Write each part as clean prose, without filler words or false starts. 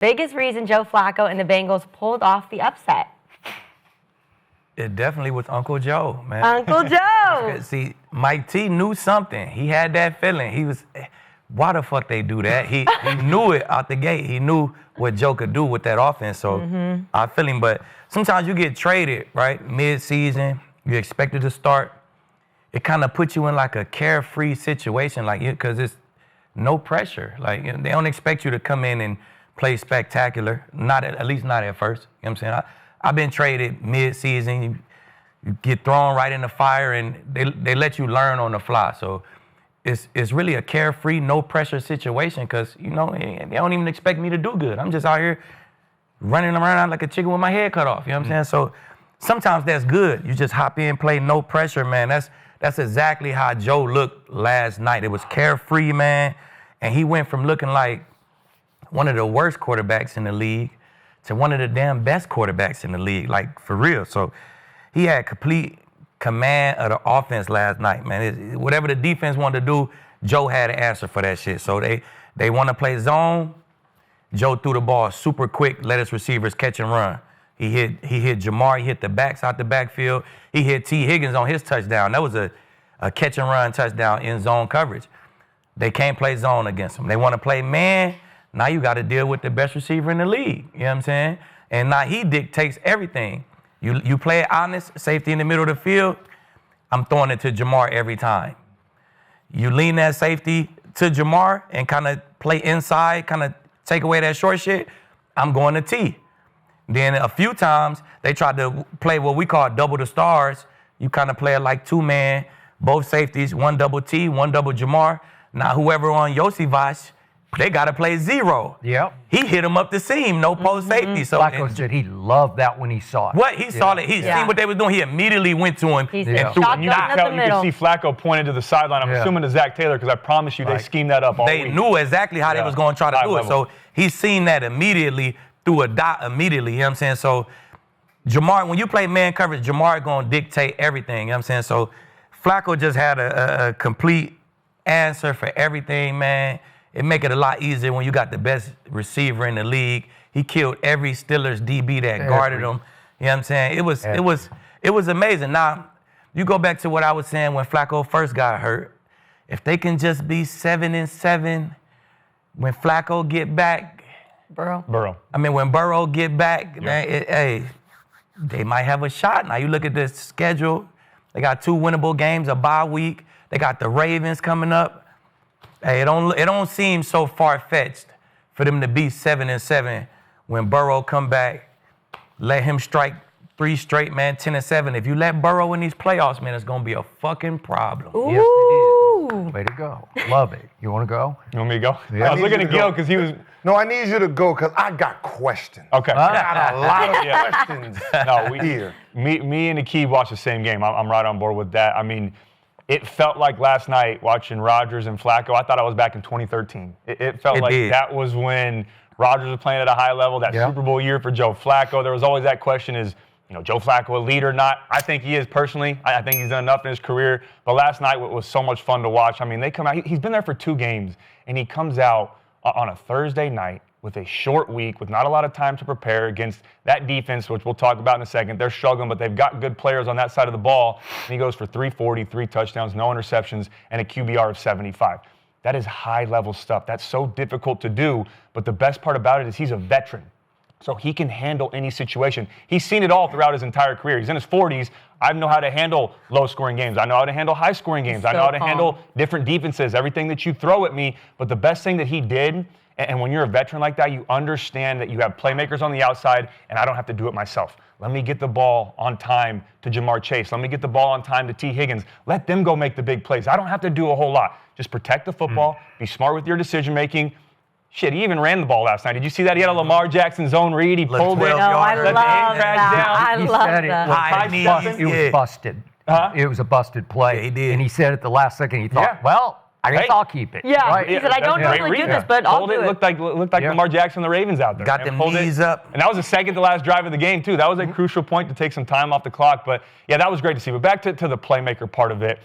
Biggest reason Joe Flacco and the Bengals pulled off the upset. It definitely was Uncle Joe, man. Uncle Joe. See, Mike T knew something. He had that feeling. He was, why the fuck they do that? He knew it out the gate. He knew what Joe could do with that offense. So I feel him. But sometimes you get traded, right? Mid-season, you expected to start. It kind of puts you in like a carefree situation, like because it's no pressure. Like they don't expect you to come in and play spectacular. At least not at first. You know what I'm saying? I've been traded mid-season. You get thrown right in the fire, and they let you learn on the fly. So it's really a carefree, no pressure situation because they don't even expect me to do good. I'm just out here running around like a chicken with my head cut off. You know what I'm saying? So sometimes that's good. You just hop in, play no pressure, man. That's exactly how Joe looked last night. It was carefree, man, and he went from looking like one of the worst quarterbacks in the league to one of the damn best quarterbacks in the league, like for real. So he had complete command of the offense last night, man. Whatever the defense wanted to do, Joe had an answer for that shit. So they want to play zone. Joe threw the ball super quick, let his receivers catch and run. He hit Jamar, he hit the backs out the backfield. He hit T. Higgins on his touchdown. That was a catch and run touchdown in zone coverage. They can't play zone against him. They want to play man. Now you got to deal with the best receiver in the league. You know what I'm saying? And now he dictates everything. You play it honest, safety in the middle of the field, I'm throwing it to Jamar every time. You lean that safety to Jamar and kind of play inside, kind of take away that short shit, I'm going to T. Then a few times, they tried to play what we call double the stars. You kind of play it like two-man, both safeties, one double T, one double Jamar. Now whoever on Yosivas, they got to play zero. Yep. He hit him up the seam, no post safety. So Flacco said he loved that when he saw it. What? He saw it. He seen what they was doing. He immediately went to him He and said, threw "Shot it. you up the You middle." could see Flacco pointed to the sideline. I'm assuming to Zach Taylor because I promise you they schemed that up all They week. knew exactly how they was going to try to High do it. level. So he seen that immediately, threw a dot immediately. You know what I'm saying? So Jamar, when you play man coverage, Jamar going to dictate everything. You know what I'm saying? So Flacco just had a complete answer for everything, man. It make it a lot easier when you got the best receiver in the league. He killed every Steelers DB that guarded him. You know what I'm saying? It was amazing. Now, you go back to what I was saying when Flacco first got hurt. If they can just be 7-7, when Flacco get back, Burrow. I mean, when Burrow get back, man, they might have a shot. Now you look at this schedule. They got 2 winnable games, a bye week. They got the Ravens coming up. Hey, it don't seem so far-fetched for them to be 7-7 when Burrow come back, let him strike 3 straight, man, 10-7. If you let Burrow in these playoffs, man, it's going to be a fucking problem. Ooh. Yes, it is. Way to go. Love it. You want to go? You want me to go? Yeah. I was looking at Gil because he was. No, I need you to go because I got questions. Okay. I got a lot of questions here. Me and Akeem watched the same game. I'm right on board with that. I mean, it felt like last night watching Rodgers and Flacco, I thought I was back in 2013. It felt like that was when Rodgers was playing at a high level, that Super Bowl year for Joe Flacco. There was always that question is, Joe Flacco a leader or not? I think he is personally. I think he's done enough in his career. But last night was so much fun to watch. I mean, they come out. He's been there for 2 games, and he comes out on a Thursday night with a short week, with not a lot of time to prepare against that defense, which we'll talk about in a second. They're struggling, but they've got good players on that side of the ball. And he goes for 340, 3 touchdowns, no interceptions, and a QBR of 75. That is high-level stuff. That's so difficult to do, but the best part about it is he's a veteran. So he can handle any situation. He's seen it all throughout his entire career. He's in his 40s. I know how to handle low-scoring games. I know how to handle high-scoring games. I know how to handle different defenses, everything that you throw at me. But the best thing that he did, and when you're a veteran like that, you understand that you have playmakers on the outside, and I don't have to do it myself. Let me get the ball on time to Jamar Chase. Let me get the ball on time to T. Higgins. Let them go make the big plays. I don't have to do a whole lot. Just protect the football. Be smart with your decision-making. Shit, he even ran the ball last night. Did you see that? He had a Lamar Jackson zone read. He pulled it. No, I love that. I love that. It was busted. It was a busted play. Yeah, he did. And he said at the last second, he thought, well, I guess I'll keep it. Yeah, right? he said, I don't normally do this, but I'll do it. Looked like Lamar Jackson, the Ravens out there. Got them knees up. And that was the second to last drive of the game, too. That was a crucial point to take some time off the clock. But, yeah, that was great to see. But back to the playmaker part of it.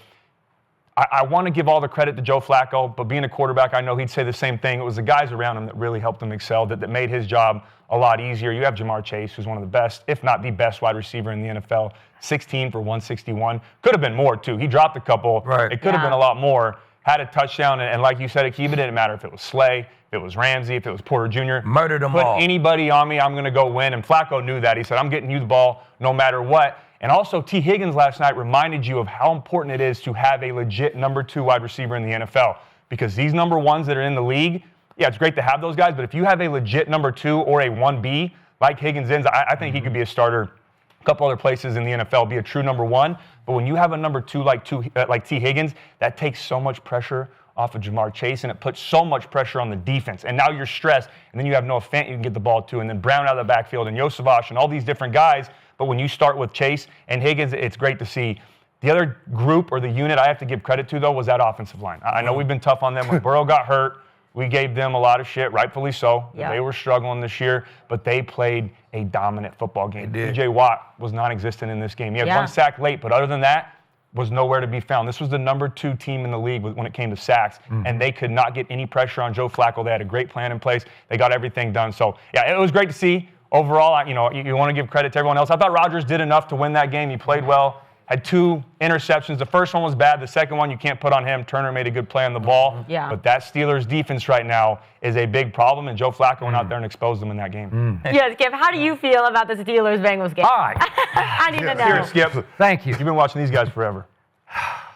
I want to give all the credit to Joe Flacco, but being a quarterback, I know he'd say the same thing. It was the guys around him that really helped him excel, that made his job a lot easier. You have Jamar Chase, who's one of the best, if not the best wide receiver in the NFL, 16 for 161. Could have been more, too. He dropped a couple. Right. It could have been a lot more. Had a touchdown, and like you said, Akib, it didn't matter if it was Slay, if it was Ramsey, if it was Porter Jr. Murdered them all. Put anybody on me, I'm going to go win. And Flacco knew that. He said, I'm getting you the ball no matter what. And also, T. Higgins last night reminded you of how important it is to have a legit number 2 wide receiver in the NFL. Because these number 1s that are in the league, yeah, it's great to have those guys, but if you have a legit number 2 or a 1B like Higgins is, I think he could be a starter a couple other places in the NFL, be a true number 1. But when you have a number 2 like T. Higgins, that takes so much pressure off of Jamar Chase, and it puts so much pressure on the defense. And now you're stressed, and then you have Noah Fant you can get the ball to, and then Brown out of the backfield, and Yosevach, and all these different guys. But when you start with Chase and Higgins, it's great to see. The other group or the unit I have to give credit to, though, was that offensive line. I know we've been tough on them. When Burrow got hurt, we gave them a lot of shit, rightfully so. Yeah. They were struggling this year, but they played a dominant football game. TJ Watt was non-existent in this game. He had 1 sack late, but other than that, was nowhere to be found. This was the number 2 team in the league when it came to sacks, and they could not get any pressure on Joe Flacco. They had a great plan in place. They got everything done. So, yeah, it was great to see. Overall, you want to give credit to everyone else. I thought Rodgers did enough to win that game. He played well. Had 2 interceptions. The first one was bad. The second one, you can't put on him. Turner made a good play on the ball. Yeah. But that Steelers defense right now is a big problem, and Joe Flacco went out there and exposed them in that game. Yeah, Skip, how do you feel about the Steelers-Bengals game? All right. I need to know. Here, Skip. Thank you. You've been watching these guys forever.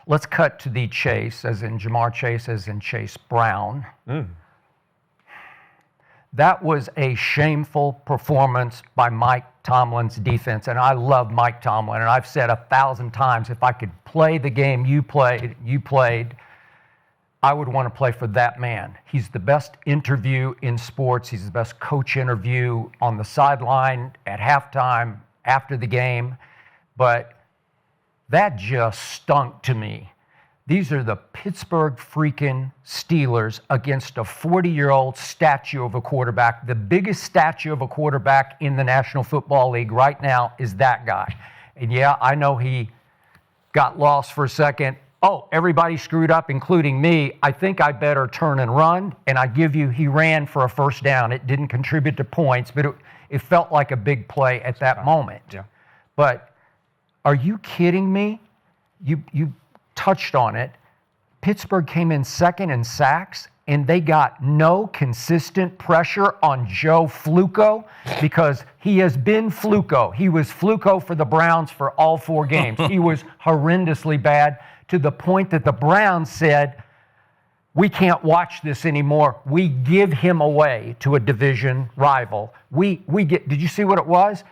Let's cut to the chase, as in Jamar Chase, as in Chase Brown. That was a shameful performance by Mike Tomlin's defense, and I love Mike Tomlin, and I've said 1,000 times, if I could play the game you played, I would want to play for that man. He's the best interview in sports. He's the best coach interview on the sideline, at halftime, after the game, but that just stunk to me. These are the Pittsburgh freaking Steelers against a 40-year-old statue of a quarterback. The biggest statue of a quarterback in the National Football League right now is that guy. And yeah, I know he got lost for a second. Oh, everybody screwed up, including me. I think I better turn and run. And I give you, he ran for a first down. It didn't contribute to points, but it felt like a big play at that moment. Yeah. But are you kidding me? You touched on it. Pittsburgh came in second in sacks, and they got no consistent pressure on Joe Flacco because he has been Flacco. He was Flacco for the Browns for all 4 games. He was horrendously bad to the point that the Browns said, we can't watch this anymore. We give him away to a division rival. Did you see what it was?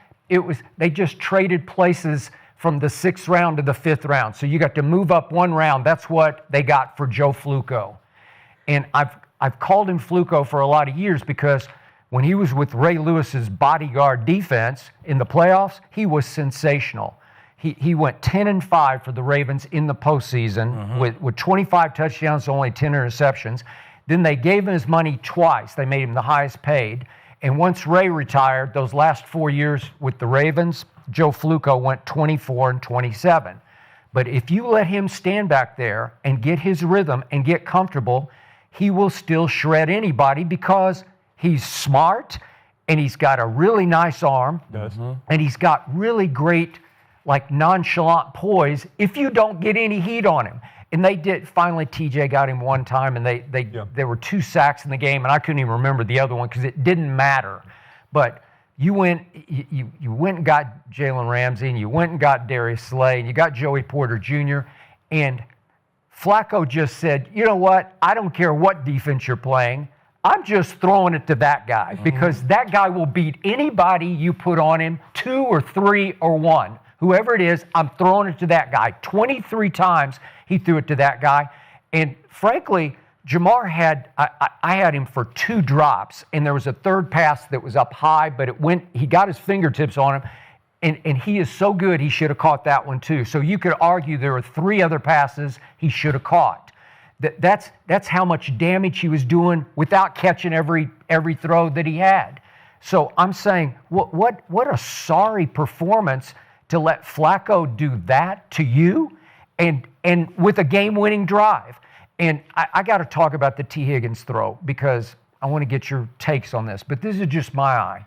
They just traded places from the 6th round to the 5th round. So you got to move up 1 round. That's what they got for Joe Flacco. And I've called him Flacco for a lot of years because when he was with Ray Lewis's bodyguard defense in the playoffs, he was sensational. He went 10-5 for the Ravens in the postseason with 25 touchdowns, only 10 interceptions. Then they gave him his money twice. They made him the highest paid. And once Ray retired, those last 4 years with the Ravens, Joe Flacco went 24-27. But if you let him stand back there and get his rhythm and get comfortable, he will still shred anybody because he's smart and he's got a really nice arm and he's got really great, like, nonchalant poise if you don't get any heat on him. And they did. Finally, TJ got him one time, and there were 2 sacks in the game, and I couldn't even remember the other one because it didn't matter. But you went and got Jalen Ramsey, and you went and got Darius Slay, and you got Joey Porter Jr., and Flacco just said, you know what? I don't care what defense you're playing. I'm just throwing it to that guy because that guy will beat anybody you put on him, 2 or 3 or 1. Whoever it is, I'm throwing it to that guy. 23 times he threw it to that guy. And frankly, Jamar I had him for 2 drops, and there was a 3rd pass that was up high, but he got his fingertips on him, and he is so good he should have caught that one too. So you could argue there were 3 other passes he should have caught. That's how much damage he was doing without catching every throw that he had. So I'm saying, what a sorry performance to let Flacco do that to you, and and with a game-winning drive. And I got to talk about the T. Higgins throw because I want to get your takes on this. But this is just my eye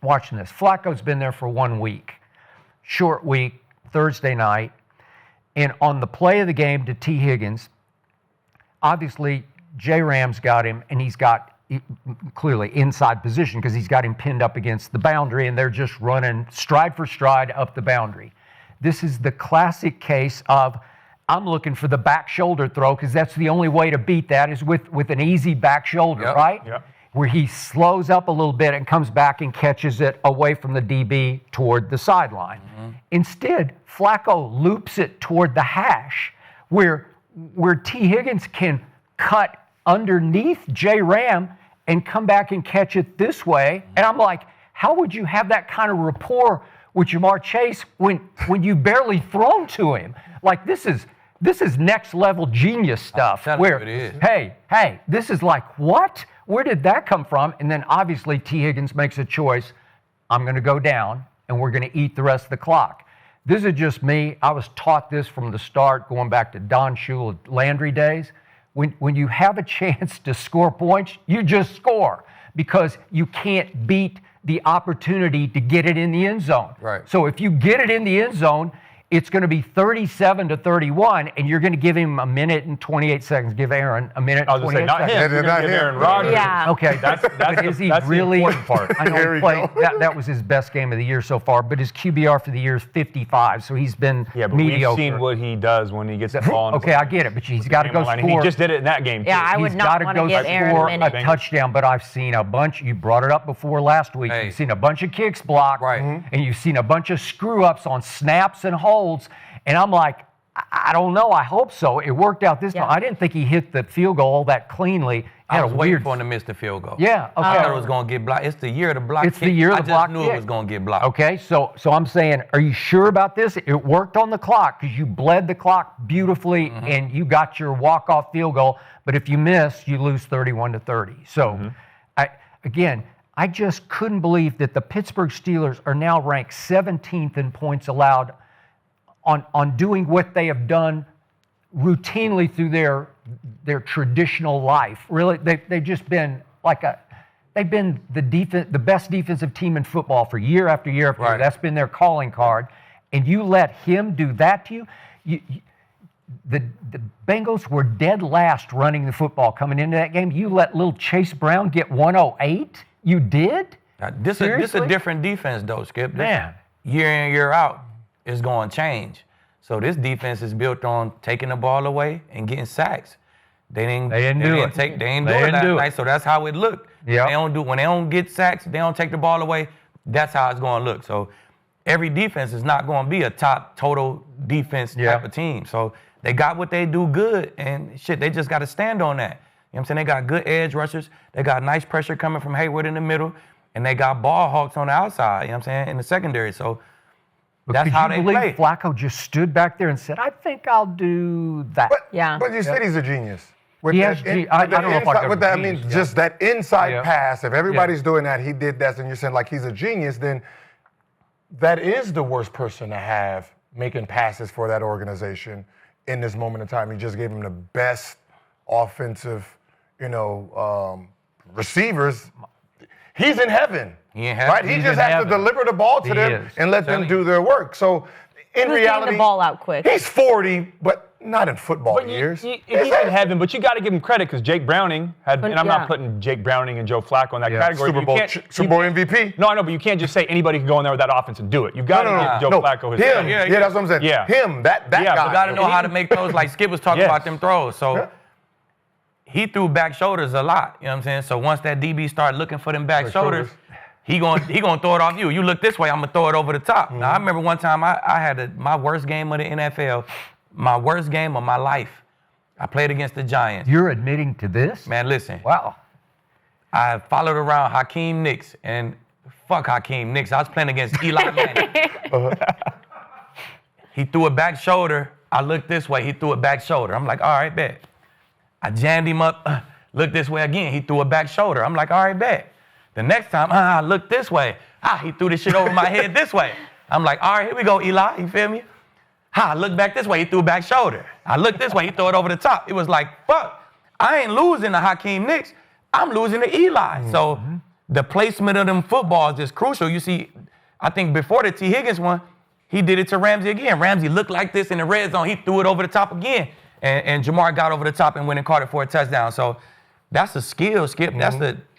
watching this. Flacco's been there for 1 week, short week, Thursday night. And on the play of the game to T. Higgins, obviously J. Ram's got him, and he's got clearly inside position because he's got him pinned up against the boundary, and they're just running stride for stride up the boundary. This is the classic case of I'm looking for the back shoulder throw because that's the only way to beat that is with an easy back shoulder, right? Yep. Where he slows up a little bit and comes back and catches it away from the DB toward the sideline. Instead, Flacco loops it toward the hash where T. Higgins can cut underneath J. Ram and come back and catch it this way. And I'm like, how would you have that kind of rapport with Jamar Chase when you barely thrown to him? Like this is next level genius stuff. Where it is. hey, this is like what? Where did that come from? And then obviously T. Higgins makes a choice. I'm going to go down, and we're going to eat the rest of the clock. This is just me. I was taught this from the start, going back to Don Shula Landry days. When you have a chance to score points, you just score because you can't beat the opportunity to get it in the end zone. Right. So if you get it in the end zone, it's going to be 37-31, and you're going to give him a minute and 28 seconds. Give Aaron a minute and 28 not seconds. him. You're Not gonna give him. Aaron Rodgers. Yeah. Okay, That's is really he the important part. I know There he we played. go. That was his best game of the year so far. But his QBR for the year is 55, so he's been Yeah, but mediocre. we've seen what he does when he gets the ball. Okay, I get it, but he's got to go And score. he just did it in that game. Yeah, too. I would He's not got want to to go give Aaron a score a minute. touchdown, but I've seen a bunch. You brought it up before last week. Hey. You've seen a bunch of kicks blocked, Right. and you've seen a bunch of screw-ups on snaps and holds, and I'm like, I don't know. I hope so. It worked out this time. I didn't think he hit the field goal that cleanly. I Had was a waiting weird for him to miss the field goal. Yeah, okay. I thought it was going to get blocked. It's the year of the block It's the kick. year of the block I just knew kick. it was going to get blocked. Okay, so I'm saying, are you sure about this? It worked on the clock because you bled the clock beautifully and you got your walk-off field goal. But if you miss, you lose 31-30. So, I just couldn't believe that the Pittsburgh Steelers are now ranked 17th in points allowed on doing what they have done routinely through their traditional life. Really, they've just been they've been the best defensive team in football for year after year after year. Right. That's been their calling card. And you let him do that to you. The Bengals were dead last running the football coming into that game. You let little Chase Brown get 108? You did? Now, this is Seriously? a different defense, though, Skip. This Man. Year in, year out is going to change. So this defense is built on taking the ball away and getting sacks. They didn't do it last night, so that's how it looked. Yeah. When they don't get sacks, they don't take the ball away, that's how it's going to look. So every defense is not going to be a top total defense type of team. So they got what they do good, and shit, they just got to stand on that. You know what I'm saying? They got good edge rushers. They got nice pressure coming from Hayward in the middle, and they got ball hawks on the outside, you know what I'm saying, in the secondary. So that's how they play. Flacco just stood back there and said, I think I'll do that. But you said he's a genius. With He that has I don't know if I could with that, I mean, genius, just that inside Yeah. pass. If everybody's doing that, he did that, and you're saying like he's a genius, then that is the worst person to have making passes for that organization in this moment in time. You just gave him the best offensive, receivers. He's in heaven. Right? He He's just in has heaven. to deliver the ball to He them is. and let them do their work. So in Who's reality, getting the ball out quick? he's 40, but not in football But years. he's in heaven, but you got to give him credit because Jake Browning had, and I'm not putting Jake Browning and Joe Flacco in that category. Super Bowl MVP. No, I know, but you can't just say anybody can go in there with that offense and do it. You got to give Joe Flacco his him. credit. Yeah, that's what I'm saying. Yeah. Him, that guy. You got to know how to make throws like Skip was talking about them throws. So he threw back shoulders a lot, you know what I'm saying? So once that DB started looking for them back shoulders, he gonna throw it off you. You look this way, I'm going to throw it over the top. Now, I remember one time I had my worst game of the NFL, my worst game of my life. I played against the Giants. You're admitting to this? Man, listen. Wow. I followed around Hakeem Nicks, and fuck Hakeem Nicks. I was playing against Eli Manning. He threw a back shoulder. I looked this way. He threw a back shoulder. I'm like, all right, bet. I jammed him up. Looked this way again. He threw a back shoulder. I'm like, all right, bet. The next time, I looked this way. He threw this shit over my head this way. I'm like, all right, here we go, Eli. You feel me? I look back this way, he threw back shoulder. I look this way, he threw it over the top. It was like, fuck, I ain't losing to Hakeem Nicks. I'm losing to Eli. Mm-hmm. So the placement of them footballs is crucial. You see, I think before the T. Higgins one, he did it to Ramsey again. Ramsey looked like this in the red zone. He threw it over the top again. And Jamar got over the top and went and caught it for a touchdown. So that's a skill, Skip.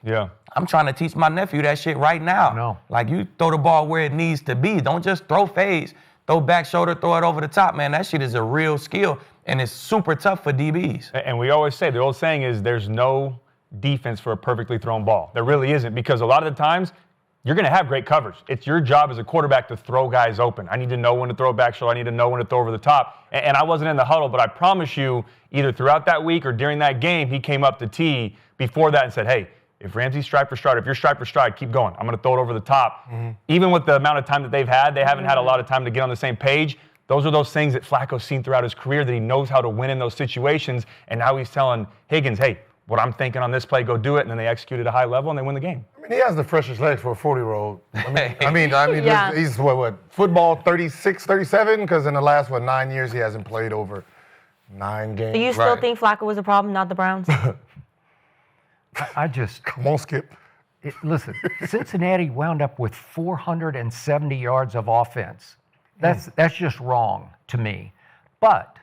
Yeah. I'm trying to teach my nephew that shit right now. No. Like, you throw the ball where it needs to be. Don't just throw fades. Throw back shoulder, throw it over the top, man. That shit is a real skill, and it's super tough for DBs. And we always say, the old saying is there's no defense for a perfectly thrown ball. There really isn't, because a lot of the times you're going to have great coverage. It's your job as a quarterback to throw guys open. I need to know when to throw back shoulder. I need to know when to throw over the top. And I wasn't in the huddle, but I promise you, either throughout that week or during that game, he came up to T before that and said, hey, if Ramsey's stripe for stride, if you're stripe for stride, keep going. I'm going to throw it over the top. Mm-hmm. Even with the amount of time that they've had, they haven't had a lot of time to get on the same page. Those are those things that Flacco's seen throughout his career, that he knows how to win in those situations. And now he's telling Higgins, hey, what I'm thinking on this play, go do it. And then they execute at a high level and they win the game. I mean, he has the freshest legs for a 40-year-old. I mean, yeah. He's what, football 36, 37? Because in the last, 9 years, he hasn't played over 9 games. Do you still think Flacco was a problem, not the Browns? I just... Come on, Skip. Listen, Cincinnati wound up with 470 yards of offense. That's just wrong to me. But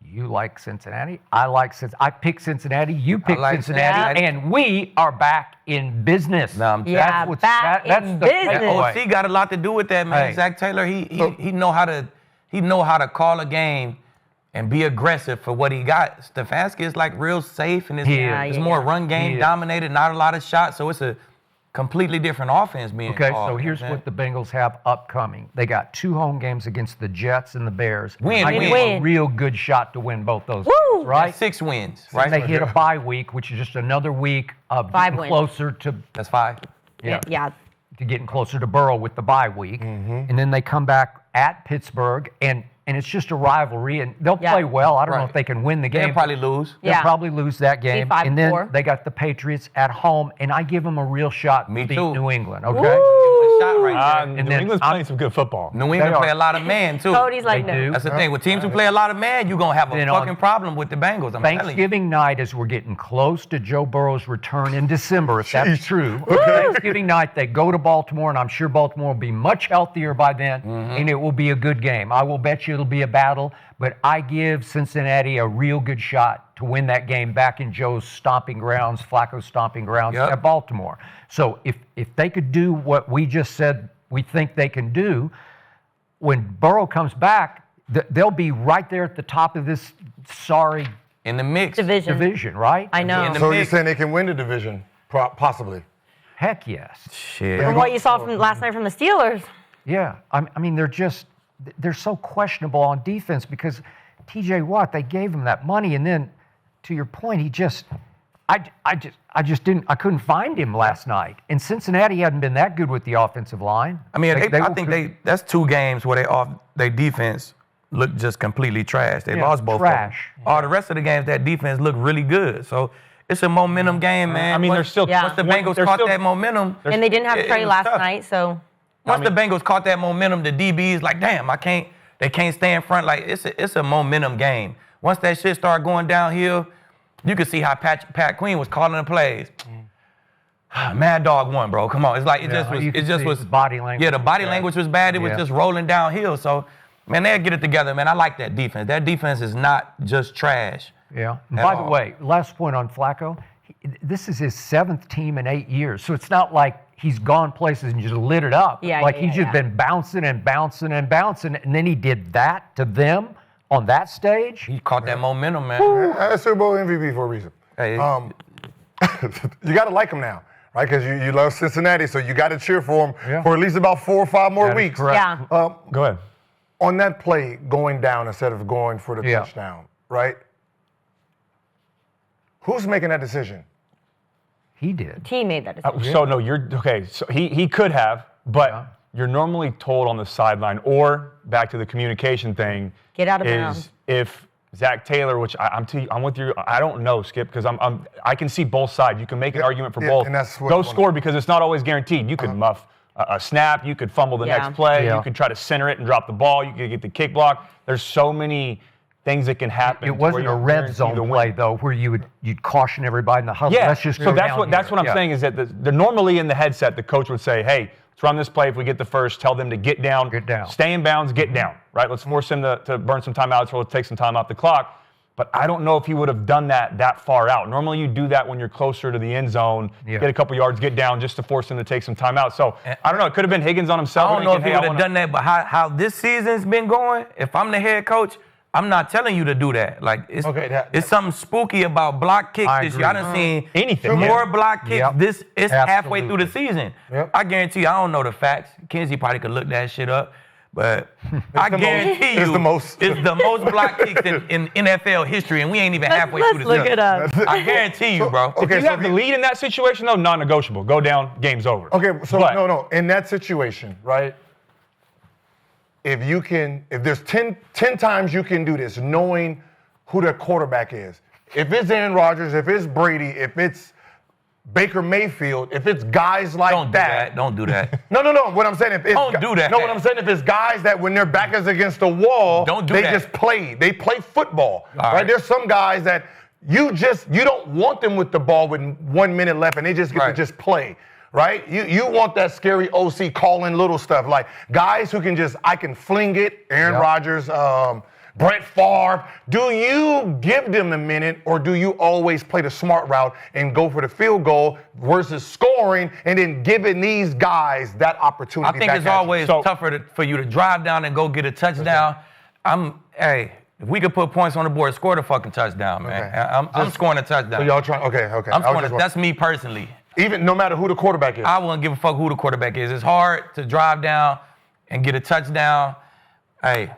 you like Cincinnati. I like Cincinnati. I picked Cincinnati. You picked Cincinnati. And we are back in business. No, back in business. OC got a lot to do with that, man. Hey. Zach Taylor, he know how to call a game and be aggressive for what he got. Stefanski is like real safe, and it's more run game dominated, not a lot of shots. So it's a completely different offense being called. So here's what the Bengals have upcoming. They got 2 home games against the Jets and the Bears. A real good shot to win both those games, right? That's 6 wins, right? They hit a bye week, which is just another week of getting closer to... That's 5. Yeah. To getting closer to Burrow with the bye week. Mm-hmm. And then they come back at Pittsburgh, and it's just a rivalry, and they'll play well. I don't know if they can win the game. They'll probably lose. They'll probably lose that game. And then they got the Patriots at home, and I give them a real shot to beat New England, okay? Shot right there. New England's playing some good football. New England play a lot of man, too. Cody's like, no. That's the thing. With teams who play a lot of man, you're going to have a fucking problem with the Bengals. Thanksgiving night, as we're getting close to Joe Burrow's return in December, if that's true. Thanksgiving night, they go to Baltimore, and I'm sure Baltimore will be much healthier by then, and it will be a good game. I will bet you it'll be a battle, but I give Cincinnati a real good shot to win that game back in Joe's stomping grounds, Flacco's stomping grounds at Baltimore. So if they could do what we just said we think they can do, when Burrow comes back, they'll be right there at the top of this in the mix division, right? I know. So you're saying they can win the division, possibly? Heck yes. Shit. From what you saw from last night from the Steelers. Yeah, I mean they're so questionable on defense because T.J. Watt, they gave him that money, and then to your point, I couldnn find him last night. And Cincinnati hadn't been that good with the offensive line. I mean, I think that's 2 games where their defense looked just completely trash. They lost both trash. of them. All the rest of the games, that defense looked really good. So it's a momentum game, man. I mean, once the Bengals caught that momentum. And they didn't have Trey last night, so. Once the Bengals caught that momentum, the DBs like, damn, they can't stay in front. Like, it's a momentum game. Once that shit started going downhill, you could see how Pat Queen was calling the plays. Mad Dog won, bro. Come on. It's like, it just was body language. Yeah, the body language was bad. It was just rolling downhill. So, man, they'll get it together, man. I like that defense. That defense is not just trash. Yeah. By the way, last point on Flacco. This is his 7th team in 8 years. So it's not like he's gone places and just lit it up. He's just been bouncing and bouncing and bouncing. And then he did that to them on that stage. He caught that momentum, man. That's Super Bowl MVP for a reason. Hey. You got to like him now, right? Because you love Cincinnati, so you got to cheer for him for at least about 4 or 5 more weeks. Yeah. Go ahead. On that play, going down instead of going for the touchdown, right? Who's making that decision? He did. He made that decision. So, no, so he could have, but you're normally told on the sideline, or back to the communication thing, get out of bounds. If Zach Taylor, which I'm with you, I don't know, Skip, because I can see both sides. You can make an argument for both. And that's go score because it's not always guaranteed. You could muff a snap. You could fumble the next play. Yeah. You could try to center it and drop the ball. You could get the kick block. There's so many things that can happen. It wasn't a red zone play though, where you'd caution everybody in the huddle. Yeah, Let's just so go that's down what that's here. what I'm saying is that they're normally in the headset. The coach would say, "Hey, let's run this play. If we get the first, tell them to get down, stay in bounds, get down. Right? Let's force him to burn some timeouts, or let's take some time off the clock." But I don't know if he would have done that far out. Normally, you do that when you're closer to the end zone, get a couple yards, get down, just to force him to take some time out. So I don't know. It could have been Higgins on himself. I don't know if he would have done that, but how this season's been going, if I'm the head coach, I'm not telling you to do that. Like it's something spooky about block kicks this year. I done seen anything more block kicks. It's halfway through the Absolutely. season. I guarantee you, I don't know the facts. Kenzie probably could look that shit up. But I guarantee you, it's the most block kicks in NFL history, and we ain't even halfway through the season. Let's look it up. I guarantee you, bro. If you have the lead in that situation, though, non-negotiable. Go down, game's over. Okay, so no. In that situation, right? If there's 10 times you can do this, knowing who the quarterback is. If it's Aaron Rodgers, if it's Brady, if it's Baker Mayfield, if it's guys like Don't do that. No. What I'm saying, Don't do that. No, what I'm saying, if it's guys that when their back is against the wall, they just play. They play football, right? There's some guys that you don't want them with the ball with 1 minute left, and they just get to just play. Right? You want that scary OC calling little stuff, like guys who can I can fling it, Aaron Rodgers, Brett Favre. Do you give them a minute, or do you always play the smart route and go for the field goal versus scoring and then giving these guys that opportunity? I think it's always tougher for you to drive down and go get a touchdown. If we could put points on the board, score the fucking touchdown, man. I'm scoring a touchdown. So y'all trying? Okay. I'm scoring. That's me personally. Even no matter who the quarterback is. I wouldn't give a fuck who the quarterback is. It's hard to drive down and get a touchdown. Hey,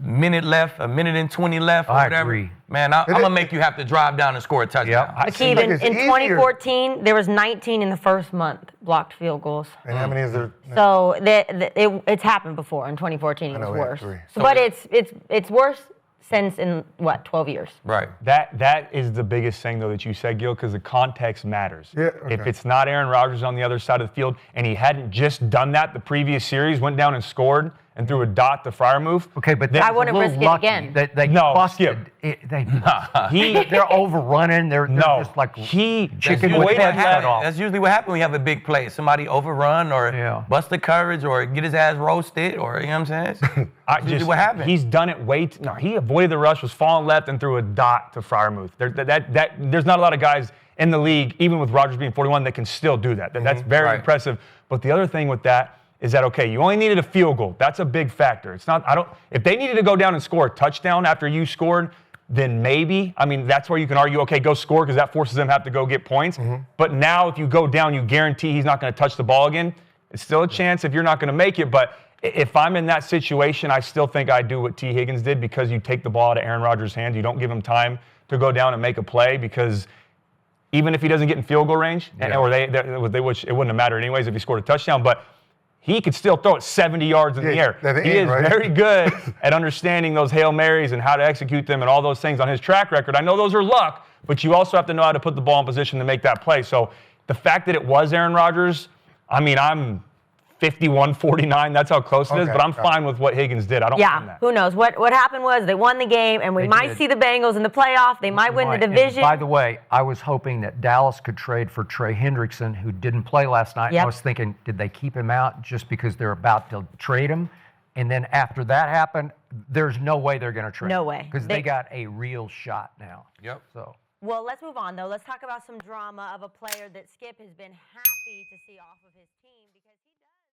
minute left, a minute and 20 left, or whatever. I agree. Man, I'm going to make you have to drive down and score a touchdown. Keith, in 2014, there was 19 in the first month blocked field goals. And how many is there? So it's happened before. In 2014, it was worse. But it's worse since in 12 years. Right. That is the biggest thing, though, that you said, Gil, because the context matters. Yeah, If it's not Aaron Rodgers on the other side of the field, and he hadn't just done that the previous series, went down and scored and threw a dot to Freiermuth. Okay, but I wouldn't risk it again. They busted. They're overrunning. They're just like chicken with head cut off. That's usually what happens when you have a big play. Somebody overrun or bust the coverage or get his ass roasted, or, you know what I'm saying? That's usually what happens. He's done it he avoided the rush, was falling left, and threw a dot to Freiermuth. There's not a lot of guys in the league, even with Rodgers being 41, that can still do that. That's very impressive. But the other thing with that is that, okay, you only needed a field goal. That's a big factor. If they needed to go down and score a touchdown after you scored, then maybe, that's where you can argue, okay, go score, because that forces them to have to go get points. But now if you go down, you guarantee he's not going to touch the ball again. It's still a chance if you're not going to make it. But if I'm in that situation, I still think I do what T. Higgins did, because you take the ball out of Aaron Rodgers' hands. You don't give him time to go down and make a play, because even if he doesn't get in field goal range, which it wouldn't have mattered anyways if he scored a touchdown, but he could still throw it 70 yards in the air. He is very good at understanding those Hail Marys and how to execute them and all those things on his track record. I know those are luck, but you also have to know how to put the ball in position to make that play. So the fact that it was Aaron Rodgers, I'm 51-49. That's how close it is, but I'm fine with what Higgins did. I don't mind that. Who knows? What happened was they won the game, and we might see the Bengals in the playoff. They might win the division. And by the way, I was hoping that Dallas could trade for Trey Hendrickson, who didn't play last night. I was thinking, did they keep him out just because they're about to trade him? And then after that happened, there's no way they're going to trade him. No way. Because they got a real shot now. Yep. So. Well, let's move on, though. Let's talk about some drama of a player that Skip has been happy to see off of his team, because he does.